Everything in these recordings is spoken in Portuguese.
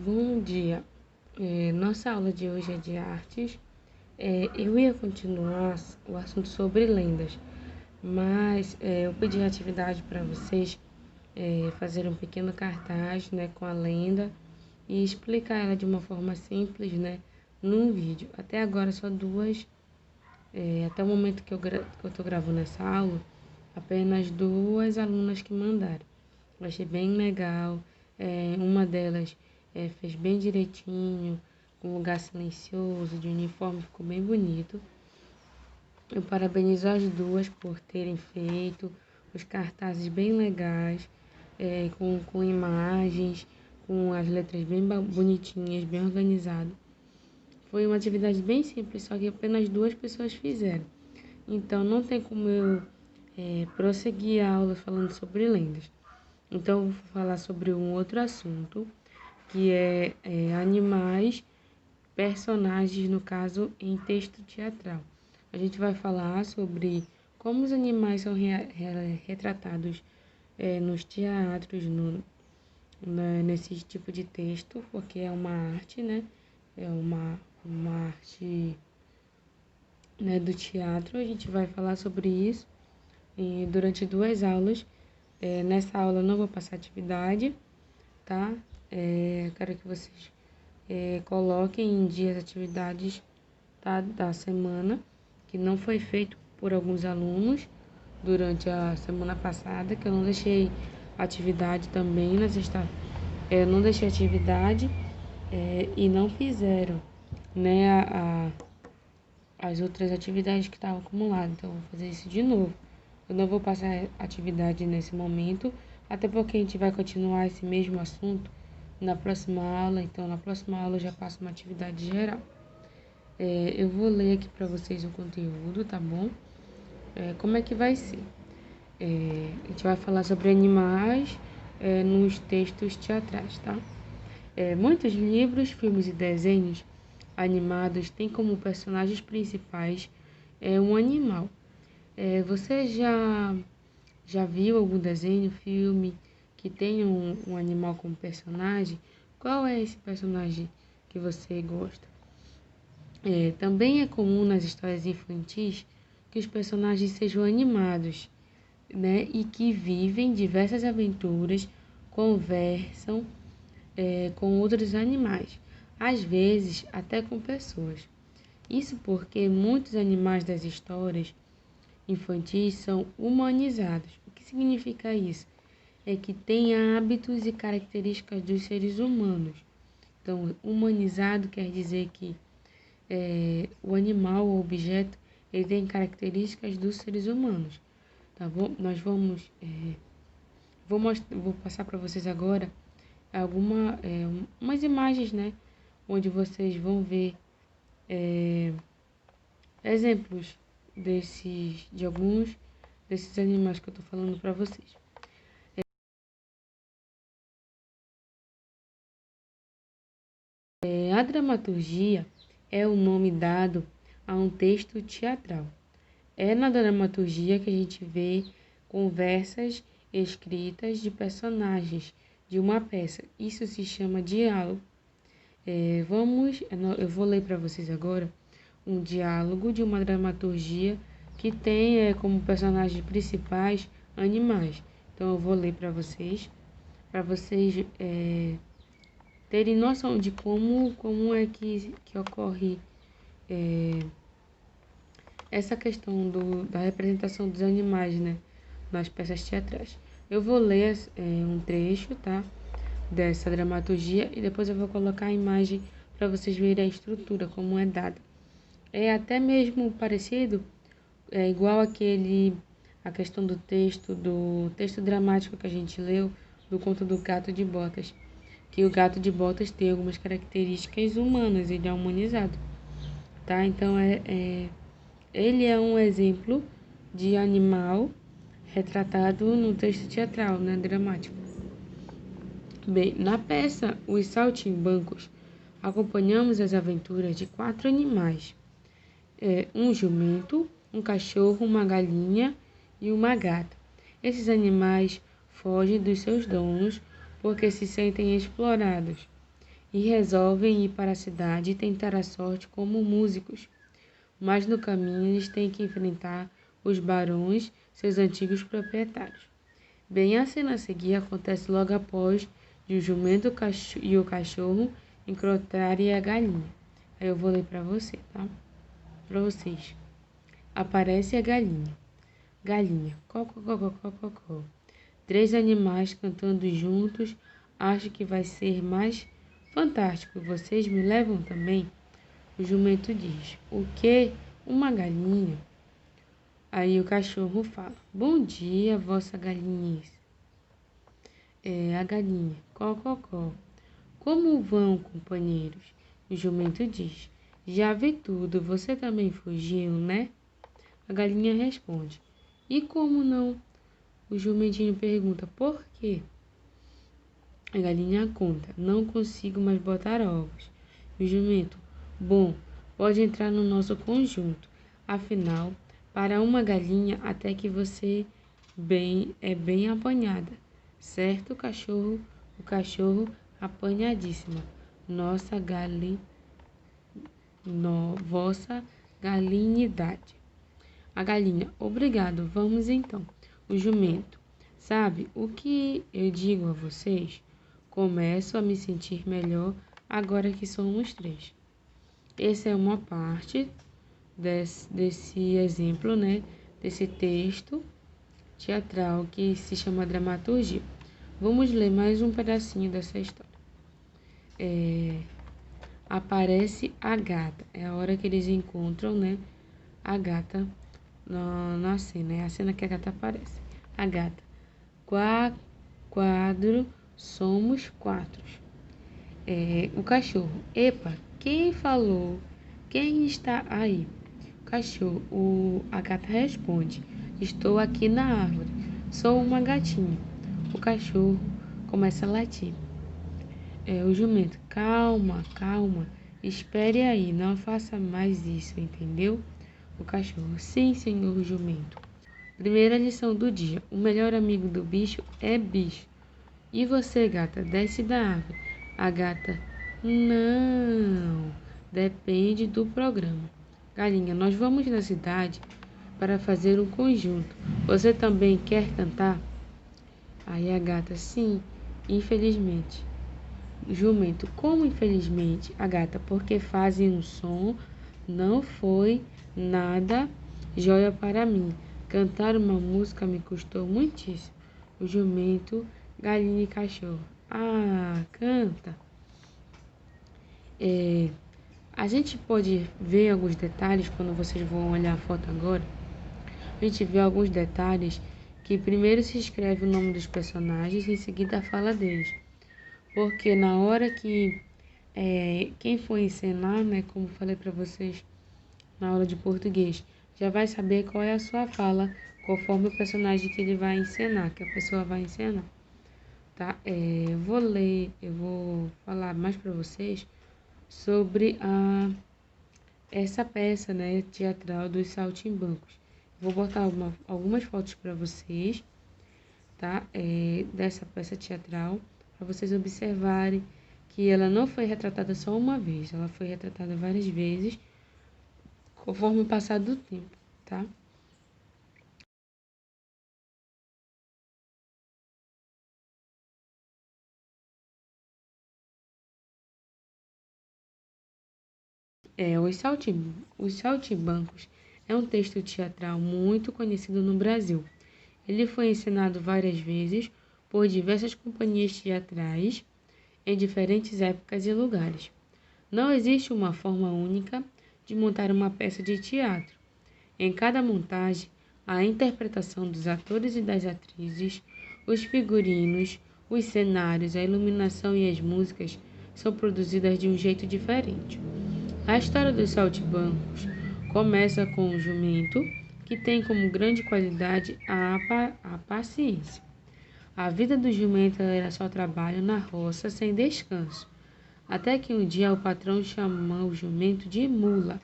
Bom dia. Nossa aula de hoje é de artes. Eu ia continuar o assunto sobre lendas, mas eu pedi a atividade para vocês fazer um pequeno cartaz, né, com a lenda e explicar ela de uma forma simples, né, num vídeo. Até agora só duas, até o momento que eu tô gravando essa aula, apenas duas alunas que mandaram. Eu achei bem legal. Uma delas fez bem direitinho, com um lugar silencioso, de uniforme, ficou bem bonito. Eu parabenizo as duas por terem feito os cartazes bem legais, com imagens, com as letras bem bonitinhas, bem organizado. Foi uma atividade bem simples, só que apenas duas pessoas fizeram. Então não tem como eu prosseguir a aula falando sobre lendas. Então, eu vou falar sobre um outro assunto, que é animais, personagens, no caso, em texto teatral. A gente vai falar sobre como os animais são retratados nos teatros, nesse tipo de texto, porque é uma arte, né? É uma arte, né, do teatro. A gente vai falar sobre isso durante duas aulas. Nessa aula eu não vou passar atividade, tá? Quero que vocês coloquem em dia as atividades, tá, da semana, que não foi feito por alguns alunos durante a semana passada, que eu não deixei atividade também na sexta. Eu não deixei atividade e não fizeram, né, as outras atividades que estavam acumuladas. Então, eu vou fazer isso de novo. Eu não vou passar atividade nesse momento, até porque a gente vai continuar esse mesmo assunto na próxima aula. Então, na próxima aula eu já passo uma atividade geral. Eu vou ler aqui para vocês o conteúdo, tá bom? Como é que vai ser? A gente vai falar sobre animais nos textos teatrais, tá? Muitos livros, filmes e desenhos animados têm como personagens principais um animal. Você já viu algum desenho, filme que tenha um animal como personagem? Qual é esse personagem que você gosta? Também é comum nas histórias infantis que os personagens sejam animados, né? E que vivem diversas aventuras, conversam com outros animais, às vezes até com pessoas. Isso porque muitos animais das histórias infantis são humanizados. O que significa isso? É que têm hábitos e características dos seres humanos. Então, humanizado quer dizer que o animal ou objeto ele tem características dos seres humanos. Tá bom? Nós vamos vou passar para vocês agora umas imagens, né, onde vocês vão ver exemplos de alguns desses animais que eu estou falando para vocês. A dramaturgia é o nome dado a um texto teatral. É na dramaturgia que a gente vê conversas escritas de personagens de uma peça. Isso se chama diálogo. Eu vou ler para vocês agora um diálogo de uma dramaturgia que tem como personagens principais animais. Então eu vou ler para vocês terem noção de como é que ocorre essa questão da representação dos animais, né, nas peças teatrais. Eu vou ler um trecho, tá, dessa dramaturgia e depois eu vou colocar a imagem para vocês verem a estrutura, como é dada. É até mesmo parecido, igual a questão do texto dramático que a gente leu, do conto do Gato de Botas, que o Gato de Botas tem algumas características humanas, ele é humanizado, tá? Então, ele é um exemplo de animal retratado no texto teatral, né, dramático. Bem, na peça Os Saltimbancos, acompanhamos as aventuras de 4 animais. Um jumento, um cachorro, uma galinha e uma gata. Esses animais fogem dos seus donos porque se sentem explorados. e resolvem ir para a cidade e tentar a sorte como músicos. Mas no caminho eles têm que enfrentar os barões, seus antigos proprietários. Bem, a cena a seguir acontece logo após de o jumento e o cachorro encontrarem a galinha. Aí eu vou ler para você, tá? Para vocês. Aparece a galinha. Galinha, có. Três animais cantando juntos. Acho que vai ser mais fantástico. Vocês me levam também? O jumento diz: o quê? Uma galinha? Aí o cachorro fala: bom dia, vossa galinhice. A galinha: có. Como vão, companheiros? O jumento diz: já vi tudo, você também fugiu, né? A galinha responde: e como não? O jumentinho pergunta: por quê? A galinha conta: não consigo mais botar ovos. O jumento: bom, pode entrar no nosso conjunto. Afinal, para uma galinha, até que você é bem apanhada. Certo, cachorro? O cachorro apanhadíssima. Nossa vossa galinhidade. A galinha: obrigado, vamos então. O jumento: sabe o que eu digo a vocês? Começo a me sentir melhor agora que somos três. Essa é uma parte desse exemplo, né? Desse texto teatral que se chama dramaturgia. Vamos ler mais um pedacinho dessa história. Aparece a gata. É a hora que eles encontram, né? A gata na cena. É a cena que a gata aparece. A gata: quadro, somos quatro. O cachorro: epa, quem falou? Quem está aí? O cachorro, a gata responde: estou aqui na árvore, sou uma gatinha. O cachorro começa a latir. O jumento: calma, espere aí, não faça mais isso, entendeu? O cachorro: sim, senhor jumento. Primeira lição do dia: o melhor amigo do bicho é bicho. E você, gata, desce da árvore. A gata: não, depende do programa. Galinha: nós vamos na cidade para fazer um conjunto. Você também quer cantar? Aí a gata: sim, infelizmente. Jumento: como infelizmente? A gata: porque fazem um som, não foi nada joia para mim. Cantar uma música me custou muitíssimo. O jumento, galinha e cachorro: ah, canta. A gente pode ver alguns detalhes quando vocês vão olhar a foto agora. A gente vê alguns detalhes que primeiro se escreve o nome dos personagens e em seguida a fala deles. Porque na hora que quem for encenar, né, como falei para vocês na aula de português, já vai saber qual é a sua fala, conforme o personagem que ele vai encenar, que a pessoa vai encenar. Tá? Eu vou falar mais para vocês sobre essa peça, né, teatral dos Saltimbancos. Vou botar algumas fotos para vocês, tá? Dessa peça teatral, para vocês observarem que ela não foi retratada só uma vez, ela foi retratada várias vezes, conforme o passar do tempo, tá? Os Saltimbancos é um texto teatral muito conhecido no Brasil. Ele foi encenado várias vezes por diversas companhias teatrais em diferentes épocas e lugares. Não existe uma forma única de montar uma peça de teatro. Em cada montagem, a interpretação dos atores e das atrizes, os figurinos, os cenários, a iluminação e as músicas são produzidas de um jeito diferente. A história dos saltimbancos começa com um jumento que tem como grande qualidade a paciência. A vida do jumento era só trabalho na roça sem descanso, até que um dia o patrão chamou o jumento de mula.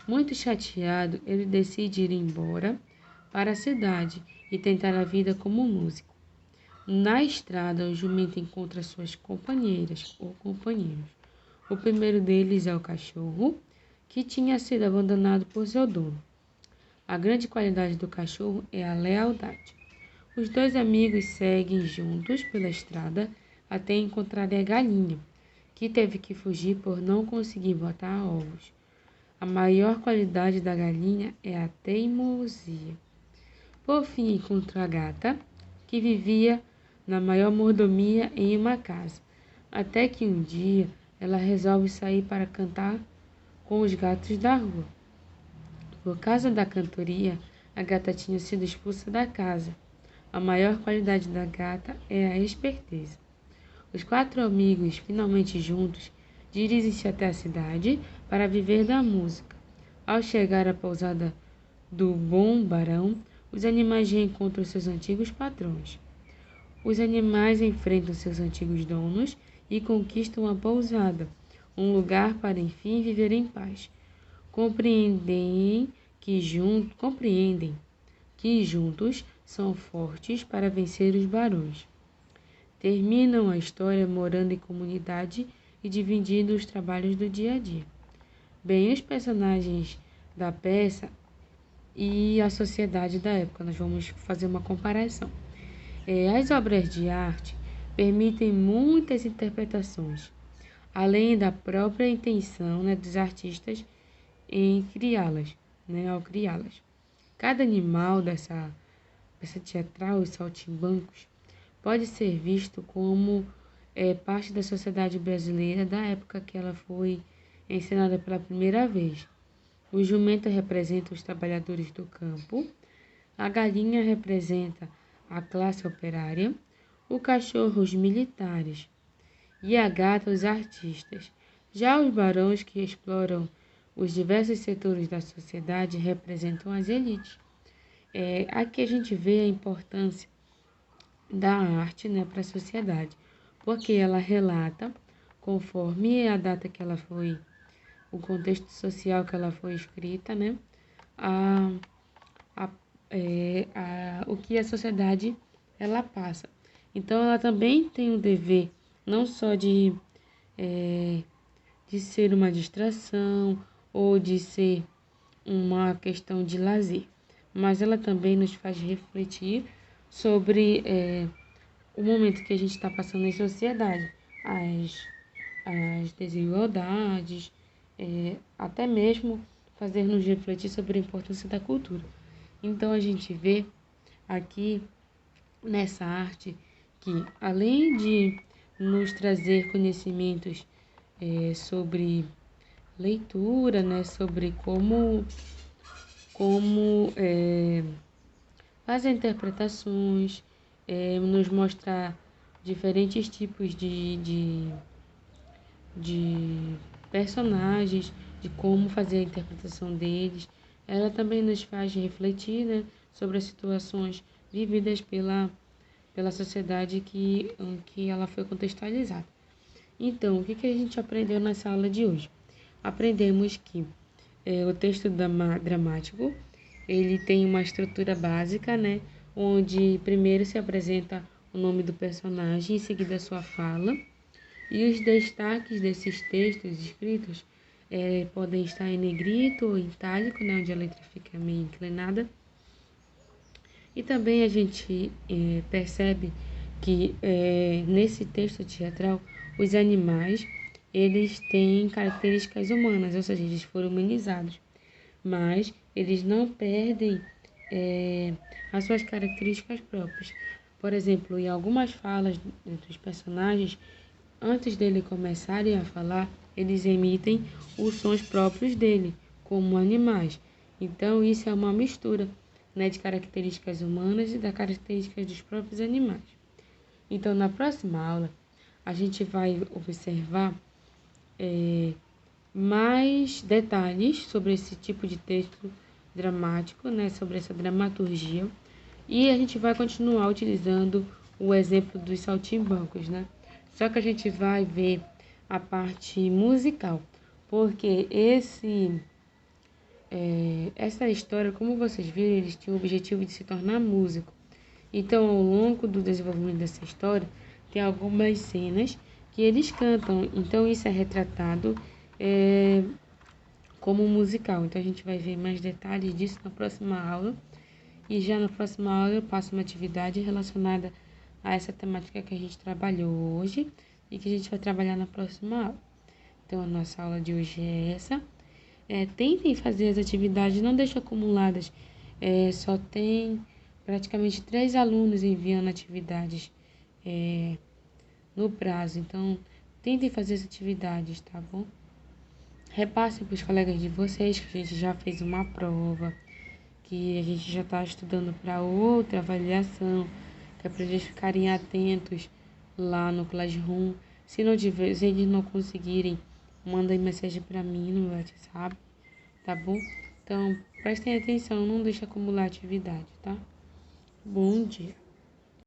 Muito chateado, ele decide ir embora para a cidade e tentar a vida como músico. Na estrada, o jumento encontra suas companheiras ou companheiros. O primeiro deles é o cachorro, que tinha sido abandonado por seu dono. A grande qualidade do cachorro é a lealdade. Os dois amigos seguem juntos pela estrada até encontrarem a galinha, que teve que fugir por não conseguir botar ovos. A maior qualidade da galinha é a teimosia. Por fim, encontrou a gata, que vivia na maior mordomia em uma casa, até que um dia ela resolve sair para cantar com os gatos da rua. Por causa da cantoria, a gata tinha sido expulsa da casa. A maior qualidade da gata é a esperteza. Os quatro amigos, finalmente juntos, dirigem-se até a cidade para viver da música. Ao chegar à pousada do Bom Barão, os animais reencontram seus antigos patrões. Os animais enfrentam seus antigos donos e conquistam a pousada, um lugar para enfim viver em paz. Compreendem que juntos são fortes para vencer os barões. Terminam a história morando em comunidade e dividindo os trabalhos do dia a dia. Bem, os personagens da peça e a sociedade da época, nós vamos fazer uma comparação. As obras de arte permitem muitas interpretações, além da própria intenção, dos artistas em criá-las, ao criá-las. Cada animal dessa peça teatral, os saltimbancos, pode ser visto como parte da sociedade brasileira da época que ela foi encenada pela primeira vez. O jumento representa os trabalhadores do campo, a galinha representa a classe operária, o cachorro os militares e a gata os artistas. Já os barões que exploram os diversos setores da sociedade representam as elites. Aqui a gente vê a importância da arte, para a sociedade, porque ela relata, conforme a data que ela foi, o contexto social que ela foi escrita, o que a sociedade ela passa. Então, ela também tem o dever não só de ser uma distração ou de ser uma questão de lazer, mas ela também nos faz refletir sobre o momento que a gente está passando em sociedade, as desigualdades, até mesmo fazer-nos refletir sobre a importância da cultura. Então a gente vê aqui nessa arte que, além de nos trazer conhecimentos sobre leitura, sobre como fazer interpretações, nos mostrar diferentes tipos de personagens, de como fazer a interpretação deles. Ela também nos faz refletir, sobre as situações vividas pela sociedade que ela foi contextualizada. Então, o que a gente aprendeu nessa aula de hoje? Aprendemos que o texto dramático, ele tem uma estrutura básica, onde primeiro se apresenta o nome do personagem, em seguida a sua fala, e os destaques desses textos escritos podem estar em negrito ou em itálico, onde a letra fica meio inclinada. E também a gente percebe que nesse texto teatral, os animais, eles têm características humanas, ou seja, eles foram humanizados, mas eles não perdem as suas características próprias. Por exemplo, em algumas falas dos personagens, antes dele começarem a falar, eles emitem os sons próprios dele, como animais. Então, isso é uma mistura, de características humanas e das características dos próprios animais. Então, na próxima aula, a gente vai observar mais detalhes sobre esse tipo de texto dramático, sobre essa dramaturgia. E a gente vai continuar utilizando o exemplo dos saltimbancos, Só que a gente vai ver a parte musical, porque essa história, como vocês viram, eles tinham o objetivo de se tornar músico. Então, ao longo do desenvolvimento dessa história, tem algumas cenas que eles cantam. Então, isso é retratado como um musical. Então, a gente vai ver mais detalhes disso na próxima aula. E já na próxima aula eu passo uma atividade relacionada a essa temática que a gente trabalhou hoje e que a gente vai trabalhar na próxima aula. Então, a nossa aula de hoje é essa. Tentem fazer as atividades, não deixem acumuladas. Só tem praticamente 3 alunos enviando atividades no prazo. Então, tentem fazer as atividades, tá bom? Repassem para os colegas de vocês que a gente já fez uma prova, que a gente já está estudando para outra avaliação, que é para eles ficarem atentos lá no Classroom. Se eles não conseguirem, mandem mensagem para mim no WhatsApp, tá bom? Então, prestem atenção, não deixe acumular atividade, tá? Bom dia!